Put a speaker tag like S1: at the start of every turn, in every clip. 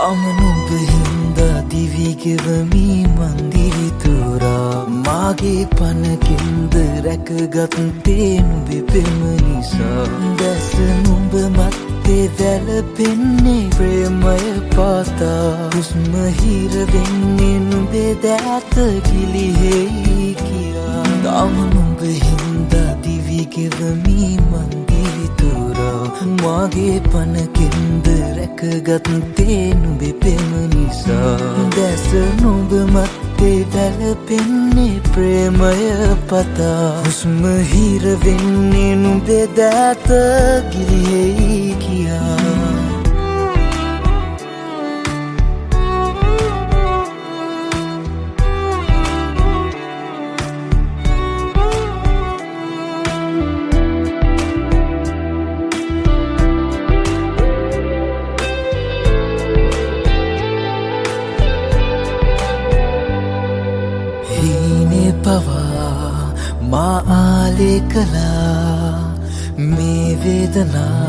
S1: තාමනුඹ හින්දා දිවිගෙවමි මන්දිරි තුරා මාගේ පනකින්ද රැකගත්තේ නුඹේ පෙම නිසා දැස නුඹ මත්තේ වැළපෙන්නේ ප්‍රේමය පාතා හුස්ම හිර වෙන්නේ නුඹේ දෑත ගිලිහෙයි කියා තාමනුඹ හින්දා දිවිගෙවමි මන්දිරි තුරා මාගේ පනකින්ද රැකගත්තේ නුඹේ පෙම නිසා දැස නුඹ මත්තේ වැළපෙන්නේ ප්‍රේමය පතා හුස්ම හිර වෙන්නේ නුඹේ දෑත ගිලිහෙයි කියා පවා මා ආලේ කළා මේ වේදනා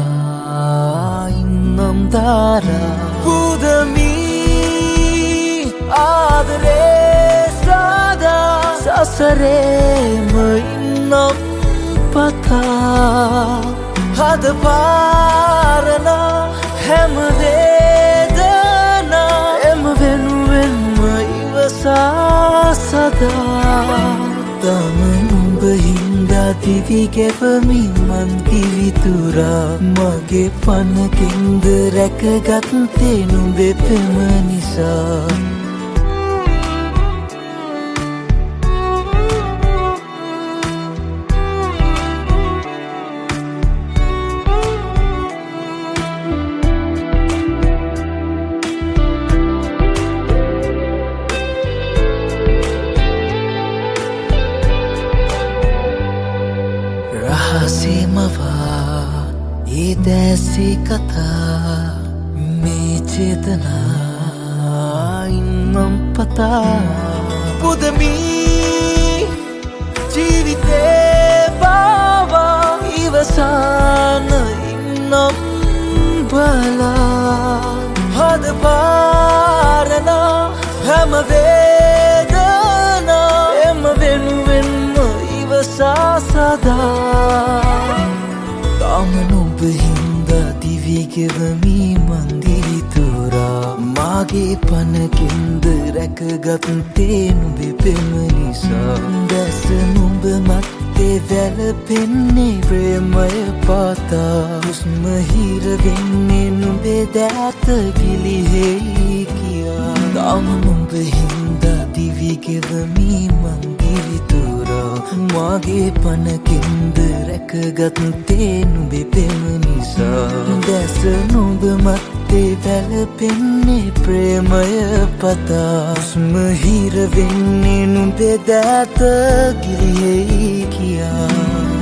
S1: ඉන්නම් දාරා පුදමී ආදරේ සාදා සසරේම ඉන්නම් පතා හද පාරනා හැම වේදනා එම වෙනුවෙන්ම ඉවසා සදා තම නුඹ හින්දා දිවිගෙවමි මන් දිවිතුරා මගේ පනකින්ද රැකගත්තේ නුඹේ පෙම නිසා රහසේ මවා ඒ දැසේ කතා මේ චේතනා ඉන්නම් පතා පුදමී ජීවිතේ බවා ඉවසාන ඉන්නම් බලා හද පාරනා හැම වේදනා එම වෙනුවෙන්ම ඉවසා සදා තාම නුඹ හින්දා දිවිගෙවමි මන්දිරි තුරා මාගේ පනකින්ද රැකගත්තේ නුඹේ පෙම නිසා දැස නුඹ මත්තේ වැළපෙන්නේ ප්‍රේමය පාතා හුස්ම හිර වෙන්නේ නුඹේ දෑත ගිලිහෙයි කියා තාම නුඹ හින්දා දිවිගෙවමි මන්දිරි තුරා මාගේ පනකින්ද රැකගත්තේ නුඹේ පෙම නිසා දැස නුඹ මත්තේ වැළපෙන්නේ ප්‍රේමය පතා හුස්ම හිර වෙන්නේ නුඹේ දෑත ගිලිහෙයි කියා